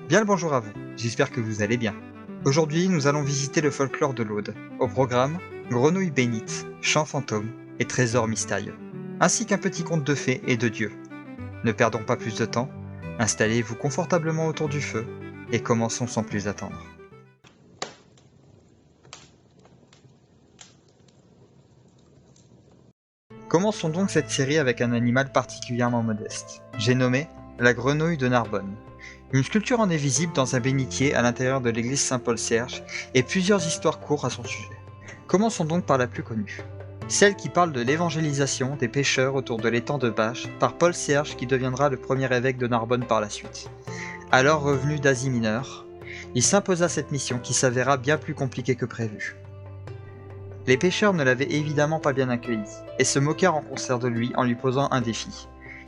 Bien le bonjour à vous, j'espère que vous allez bien. Aujourd'hui, nous allons visiter le folklore de l'Aude. Au programme, grenouilles bénites, chants fantômes et trésors mystérieux, ainsi qu'un petit conte de fées et de dieux. Ne perdons pas plus de temps, installez-vous confortablement autour du feu et commençons sans plus attendre. Commençons donc cette série avec un animal particulièrement modeste. J'ai nommé la grenouille de Narbonne. Une sculpture en est visible dans un bénitier à l'intérieur de l'église Saint-Paul-Serge et plusieurs histoires courent à son sujet. Commençons donc par la plus connue. Celle qui parle de l'évangélisation des pêcheurs autour de l'étang de Bâche par Paul Serge qui deviendra le premier évêque de Narbonne par la suite. Alors revenu d'Asie mineure, il s'imposa cette mission qui s'avéra bien plus compliquée que prévu. Les pêcheurs ne l'avaient évidemment pas bien accueilli, et se moquèrent en concert de lui en lui posant un défi.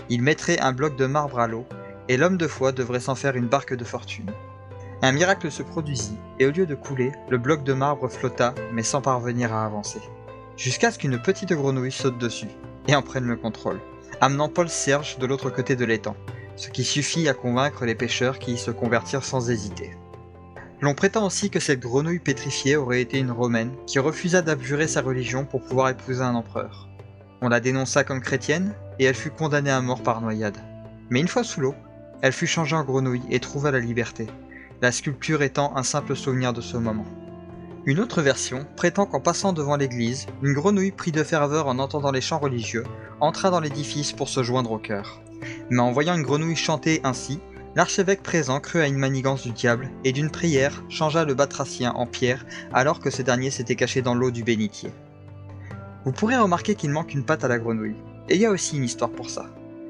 Il mettrait un bloc de marbre à l'eau, et l'homme de foi devrait s'en faire une barque de fortune. Un miracle se produisit, et au lieu de couler, le bloc de marbre flotta, mais sans parvenir à avancer. Jusqu'à ce qu'une petite grenouille saute dessus, et en prenne le contrôle, amenant Paul Serge de l'autre côté de l'étang, ce qui suffit à convaincre les pêcheurs qui y se convertirent sans hésiter. L'on prétend aussi que cette grenouille pétrifiée aurait été une romaine qui refusa d'abjurer sa religion pour pouvoir épouser un empereur. On la dénonça comme chrétienne et elle fut condamnée à mort par noyade. Mais une fois sous l'eau, elle fut changée en grenouille et trouva la liberté, la sculpture étant un simple souvenir de ce moment. Une autre version prétend qu'en passant devant l'église, une grenouille prit de ferveur en entendant les chants religieux, entra dans l'édifice pour se joindre au chœur. Mais en voyant une grenouille chanter ainsi, l'archevêque présent crut à une manigance du diable et d'une prière changea le batracien en pierre alors que ce dernier s'était caché dans l'eau du bénitier. Vous pourrez remarquer qu'il manque une patte à la grenouille, et il y a aussi une histoire pour ça.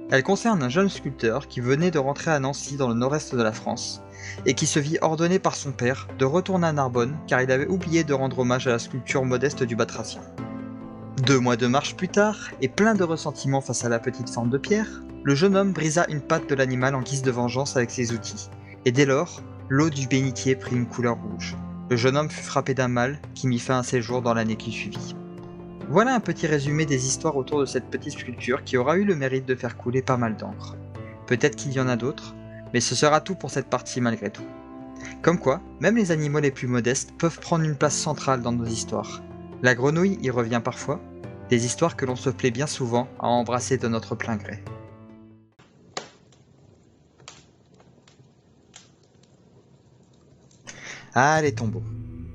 Elle concerne un jeune sculpteur qui venait de rentrer à Nancy dans le nord-est de la France, et qui se vit ordonné par son père de retourner à Narbonne car il avait oublié de rendre hommage à la sculpture modeste du batracien. 2 mois de marche plus tard, et plein de ressentiment face à la petite forme de pierre, le jeune homme brisa une patte de l'animal en guise de vengeance avec ses outils, et dès lors, l'eau du bénitier prit une couleur rouge. Le jeune homme fut frappé d'un mal qui mit fin à ses jours dans l'année qui suivit. Voilà un petit résumé des histoires autour de cette petite sculpture qui aura eu le mérite de faire couler pas mal d'encre. Peut-être qu'il y en a d'autres, mais ce sera tout pour cette partie malgré tout. Comme quoi, même les animaux les plus modestes peuvent prendre une place centrale dans nos histoires. La grenouille y revient parfois, des histoires que l'on se plaît bien souvent à embrasser de notre plein gré. Ah, les tombeaux.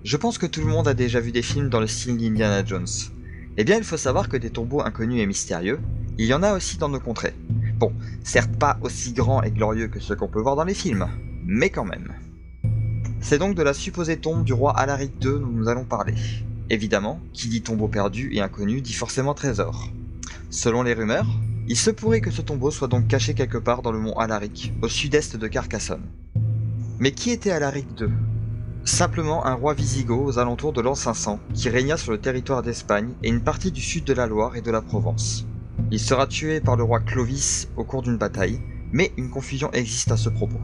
Je pense que tout le monde a déjà vu des films dans le style d'Indiana Jones. Eh bien, il faut savoir que des tombeaux inconnus et mystérieux, il y en a aussi dans nos contrées. Bon, certes pas aussi grands et glorieux que ceux qu'on peut voir dans les films, mais quand même. C'est donc de la supposée tombe du roi Alaric II dont nous allons parler. Évidemment, qui dit tombeau perdu et inconnu dit forcément trésor. Selon les rumeurs, il se pourrait que ce tombeau soit donc caché quelque part dans le mont Alaric, au sud-est de Carcassonne. Mais qui était Alaric II ? Simplement un roi wisigoth aux alentours de l'an 500, qui régna sur le territoire d'Espagne et une partie du sud de la Loire et de la Provence. Il sera tué par le roi Clovis au cours d'une bataille, mais une confusion existe à ce propos.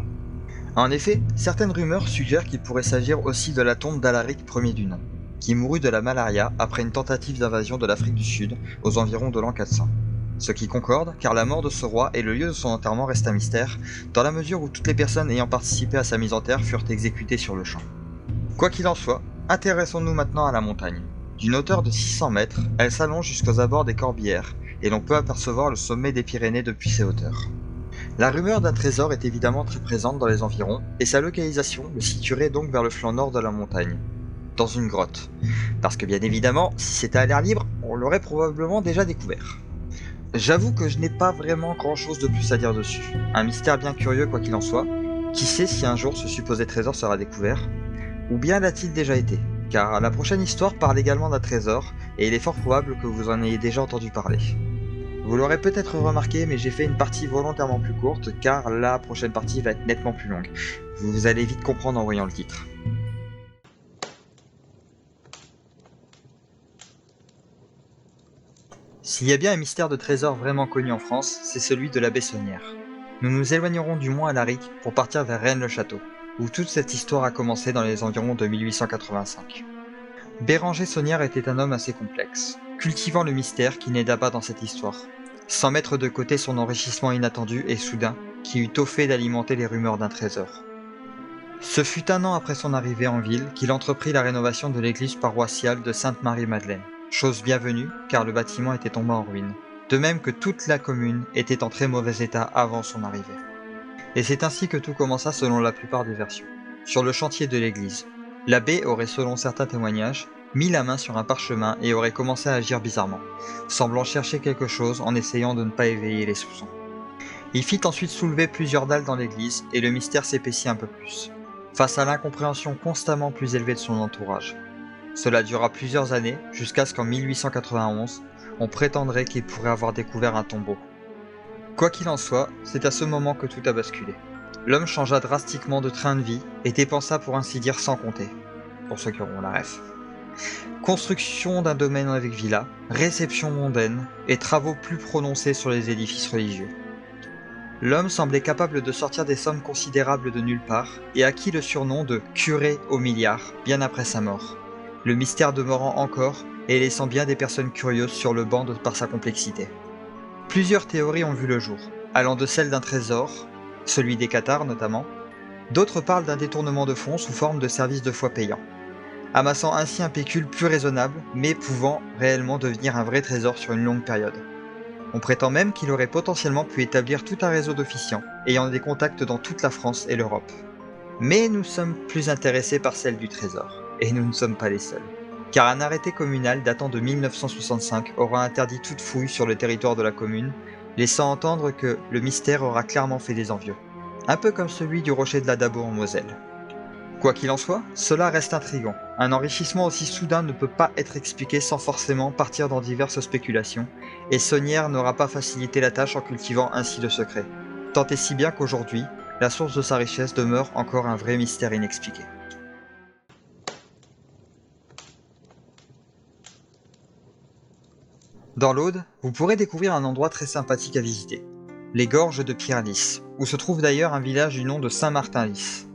En effet, certaines rumeurs suggèrent qu'il pourrait s'agir aussi de la tombe d'Alaric Ier du nom, qui mourut de la malaria après une tentative d'invasion de l'Afrique du Sud aux environs de l'an 400. Ce qui concorde, car la mort de ce roi et le lieu de son enterrement restent un mystère, dans la mesure où toutes les personnes ayant participé à sa mise en terre furent exécutées sur le champ. Quoi qu'il en soit, intéressons-nous maintenant à la montagne. D'une hauteur de 600 mètres, elle s'allonge jusqu'aux abords des Corbières, et l'on peut apercevoir le sommet des Pyrénées depuis ces hauteurs. La rumeur d'un trésor est évidemment très présente dans les environs, et sa localisation le situerait donc vers le flanc nord de la montagne, dans une grotte. Parce que bien évidemment, si c'était à l'air libre, on l'aurait probablement déjà découvert. J'avoue que je n'ai pas vraiment grand chose de plus à dire dessus. Un mystère bien curieux quoi qu'il en soit. Qui sait si un jour ce supposé trésor sera découvert ? Ou bien l'a-t-il déjà été ? Car la prochaine histoire parle également d'un trésor, et il est fort probable que vous en ayez déjà entendu parler. Vous l'aurez peut-être remarqué, mais j'ai fait une partie volontairement plus courte, car la prochaine partie va être nettement plus longue. Vous allez vite comprendre en voyant le titre. S'il y a bien un mystère de trésor vraiment connu en France, c'est celui de la Bessonnière. Nous nous éloignerons du mont Alaric pour partir vers Rennes-le-Château, où toute cette histoire a commencé dans les environs de 1885. Béranger Saunière était un homme assez complexe, cultivant le mystère qui n'aida pas dans cette histoire, sans mettre de côté son enrichissement inattendu et soudain, qui eut tôt fait d'alimenter les rumeurs d'un trésor. Ce fut un an après son arrivée en ville qu'il entreprit la rénovation de l'église paroissiale de Sainte-Marie-Madeleine. Chose bienvenue, car le bâtiment était tombé en ruine. De même que toute la commune était en très mauvais état avant son arrivée. Et c'est ainsi que tout commença selon la plupart des versions. Sur le chantier de l'église, l'abbé aurait, selon certains témoignages, mis la main sur un parchemin et aurait commencé à agir bizarrement, semblant chercher quelque chose en essayant de ne pas éveiller les soupçons. Il fit ensuite soulever plusieurs dalles dans l'église et le mystère s'épaissit un peu plus, face à l'incompréhension constamment plus élevée de son entourage. Cela dura plusieurs années, jusqu'à ce qu'en 1891, on prétendrait qu'il pourrait avoir découvert un tombeau. Quoi qu'il en soit, c'est à ce moment que tout a basculé. L'homme changea drastiquement de train de vie et dépensa pour ainsi dire sans compter, pour ceux qui auront la ref. Construction d'un domaine avec villa, réception mondaine et travaux plus prononcés sur les édifices religieux. L'homme semblait capable de sortir des sommes considérables de nulle part et acquit le surnom de « curé au milliard » bien après sa mort, le mystère demeurant encore et laissant bien des personnes curieuses sur le banc de par sa complexité. Plusieurs théories ont vu le jour, allant de celle d'un trésor, celui des Cathares notamment, d'autres parlent d'un détournement de fonds sous forme de services de foi payants, amassant ainsi un pécule plus raisonnable mais pouvant réellement devenir un vrai trésor sur une longue période. On prétend même qu'il aurait potentiellement pu établir tout un réseau d'officiants, ayant des contacts dans toute la France et l'Europe. Mais nous sommes plus intéressés par celle du trésor, et nous ne sommes pas les seuls. Car un arrêté communal datant de 1965 aura interdit toute fouille sur le territoire de la commune, laissant entendre que le mystère aura clairement fait des envieux. Un peu comme celui du rocher de la Dabo en Moselle. Quoi qu'il en soit, cela reste intriguant. Un enrichissement aussi soudain ne peut pas être expliqué sans forcément partir dans diverses spéculations, et Saunière n'aura pas facilité la tâche en cultivant ainsi le secret. Tant et si bien qu'aujourd'hui, la source de sa richesse demeure encore un vrai mystère inexpliqué. Dans l'Aude, vous pourrez découvrir un endroit très sympathique à visiter, les gorges de Pierre-Lys, où se trouve d'ailleurs un village du nom de Saint-Martin-Lys.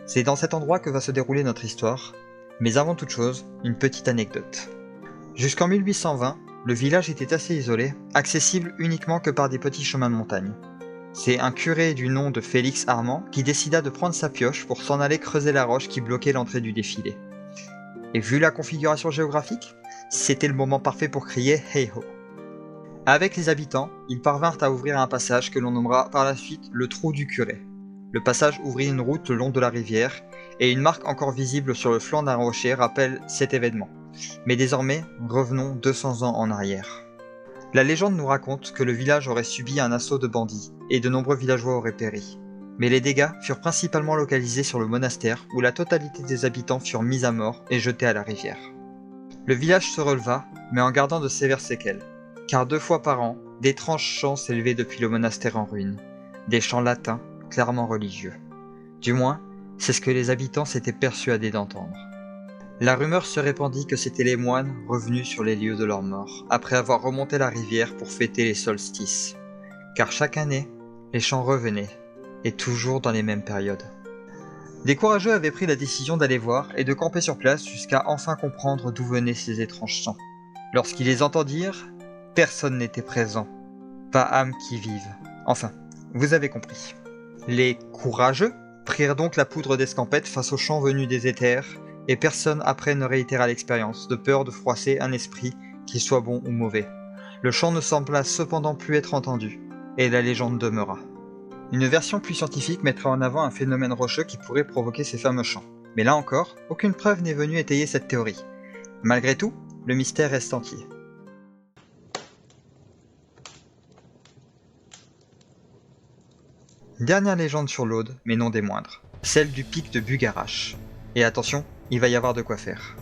C'est dans cet endroit que va se dérouler notre histoire, mais avant toute chose, une petite anecdote. Jusqu'en 1820, le village était assez isolé, accessible uniquement que par des petits chemins de montagne. C'est un curé du nom de Félix Armand qui décida de prendre sa pioche pour s'en aller creuser la roche qui bloquait l'entrée du défilé. Et vu la configuration géographique, c'était le moment parfait pour crier « Hey ho !». Avec les habitants, ils parvinrent à ouvrir un passage que l'on nommera par la suite le trou du curé. Le passage ouvrit une route le long de la rivière, et une marque encore visible sur le flanc d'un rocher rappelle cet événement. Mais désormais, revenons 200 ans en arrière. La légende nous raconte que le village aurait subi un assaut de bandits, et de nombreux villageois auraient péri. Mais les dégâts furent principalement localisés sur le monastère, où la totalité des habitants furent mis à mort et jetés à la rivière. Le village se releva, mais en gardant de sévères séquelles, car 2 fois par an, d'étranges chants s'élevaient depuis le monastère en ruine, des chants latins, clairement religieux. Du moins, c'est ce que les habitants s'étaient persuadés d'entendre. La rumeur se répandit que c'étaient les moines revenus sur les lieux de leur mort, après avoir remonté la rivière pour fêter les solstices. Car chaque année, les chants revenaient, et toujours dans les mêmes périodes. Des courageux avaient pris la décision d'aller voir et de camper sur place jusqu'à enfin comprendre d'où venaient ces étranges chants. Lorsqu'ils les entendirent, personne n'était présent. Pas âme qui vive. Enfin, vous avez compris. Les courageux prirent donc la poudre d'escampette face aux chants venus des éthers, et personne après ne réitéra l'expérience, de peur de froisser un esprit, qu'il soit bon ou mauvais. Le chant ne sembla cependant plus être entendu, et la légende demeura. Une version plus scientifique mettrait en avant un phénomène rocheux qui pourrait provoquer ces fameux chants. Mais là encore, aucune preuve n'est venue étayer cette théorie. Malgré tout, le mystère reste entier. Dernière légende sur l'Aude, mais non des moindres, celle du pic de Bugarache. Et attention, il va y avoir de quoi faire.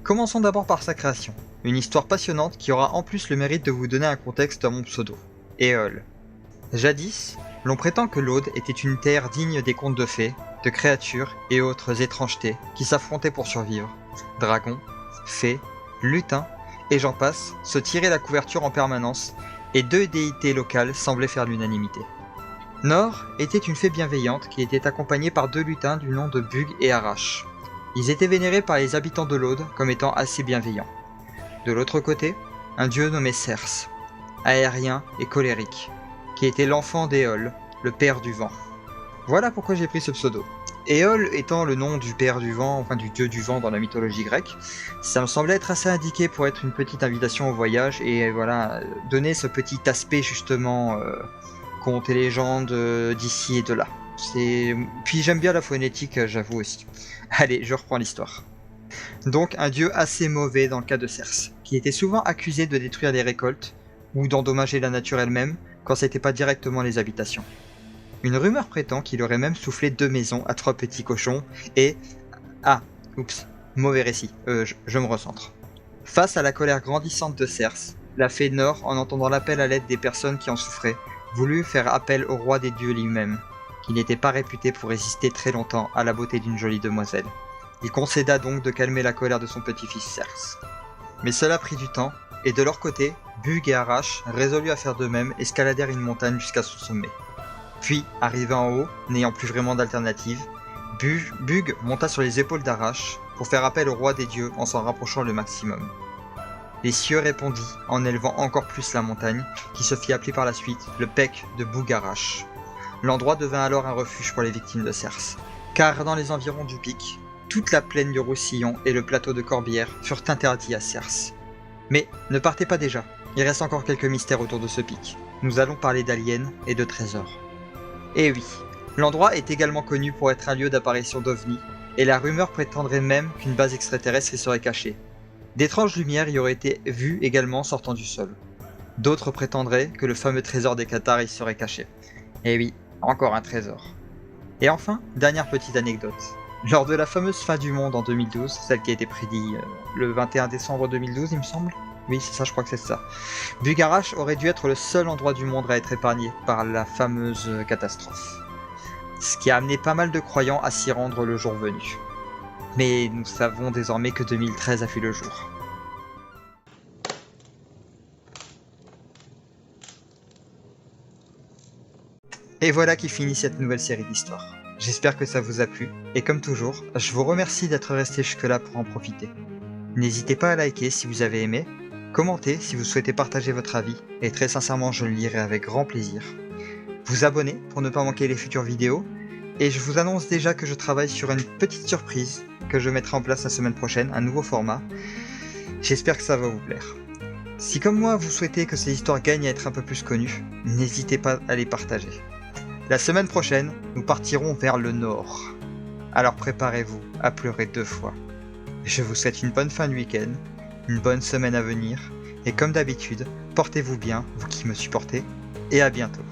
Commençons d'abord par sa création, une histoire passionnante qui aura en plus le mérite de vous donner un contexte à mon pseudo, Éole. Jadis, l'on prétend que l'Aude était une terre digne des contes de fées, de créatures et autres étrangetés qui s'affrontaient pour survivre. Dragons, fées, lutins, et j'en passe, se tiraient la couverture en permanence, et 2 déités locales semblaient faire l'unanimité. Nord était une fée bienveillante qui était accompagnée par 2 lutins du nom de Bug et Arache. Ils étaient vénérés par les habitants de l'Aude comme étant assez bienveillants. De l'autre côté, un dieu nommé Cerse, aérien et colérique, qui était l'enfant d'Éole, le père du vent. Voilà pourquoi j'ai pris ce pseudo. Éole étant le nom du père du vent, enfin du dieu du vent dans la mythologie grecque, ça me semblait être assez indiqué pour être une petite invitation au voyage et voilà, donner ce petit aspect justement contes et légendes d'ici et de là. Puis j'aime bien la phonétique, j'avoue aussi. Allez, je reprends l'histoire. Donc un dieu assez mauvais dans le cas de Cerse, qui était souvent accusé de détruire les récoltes ou d'endommager la nature elle-même quand c'était pas directement les habitations. Une rumeur prétend qu'il aurait même soufflé 2 maisons à 3 petits cochons et... Ah, oups, mauvais récit, je me recentre. Face à la colère grandissante de Cerse, la fée Nord, en entendant l'appel à l'aide des personnes qui en souffraient, voulut faire appel au roi des dieux lui-même, qui n'était pas réputé pour résister très longtemps à la beauté d'une jolie demoiselle. Il concéda donc de calmer la colère de son petit-fils Cerse. Mais cela prit du temps, et de leur côté, Bug et Arash, résolus à faire de même, escaladèrent une montagne jusqu'à son sommet. Puis, arrivé en haut, n'ayant plus vraiment d'alternative, Bug monta sur les épaules d'Arash pour faire appel au roi des dieux en s'en rapprochant le maximum. Les cieux répondit en élevant encore plus la montagne, qui se fit appeler par la suite le Pec de Bug-Arash. L'endroit devint alors un refuge pour les victimes de Cerse, car dans les environs du pic, toute la plaine du Roussillon et le plateau de Corbière furent interdits à Cerse. Mais ne partez pas déjà, il reste encore quelques mystères autour de ce pic. Nous allons parler d'aliens et de trésors. Et oui, l'endroit est également connu pour être un lieu d'apparition d'ovnis, et la rumeur prétendrait même qu'une base extraterrestre y serait cachée. D'étranges lumières y auraient été vues également sortant du sol. D'autres prétendraient que le fameux trésor des Cathares y serait caché. Et oui, encore un trésor. Et enfin, dernière petite anecdote. Lors de la fameuse fin du monde en 2012, celle qui a été prédite le 21 décembre 2012 il me semble, oui c'est ça, je crois que c'est ça, Bug-Arash aurait dû être le seul endroit du monde à être épargné par la fameuse catastrophe. Ce qui a amené pas mal de croyants à s'y rendre le jour venu. Mais nous savons désormais que 2013 a vu le jour. Et voilà qui finit cette nouvelle série d'histoires. J'espère que ça vous a plu, et comme toujours, je vous remercie d'être resté jusque-là pour en profiter. N'hésitez pas à liker si vous avez aimé, commentez si vous souhaitez partager votre avis, et très sincèrement je le lirai avec grand plaisir. Vous abonner pour ne pas manquer les futures vidéos, et je vous annonce déjà que je travaille sur une petite surprise que je mettrai en place la semaine prochaine, un nouveau format. J'espère que ça va vous plaire. Si comme moi vous souhaitez que ces histoires gagnent à être un peu plus connues, n'hésitez pas à les partager. La semaine prochaine, nous partirons vers le nord. Alors préparez-vous à pleurer 2 fois. Je vous souhaite une bonne fin de week-end, une bonne semaine à venir, et comme d'habitude, portez-vous bien, vous qui me supportez, et à bientôt.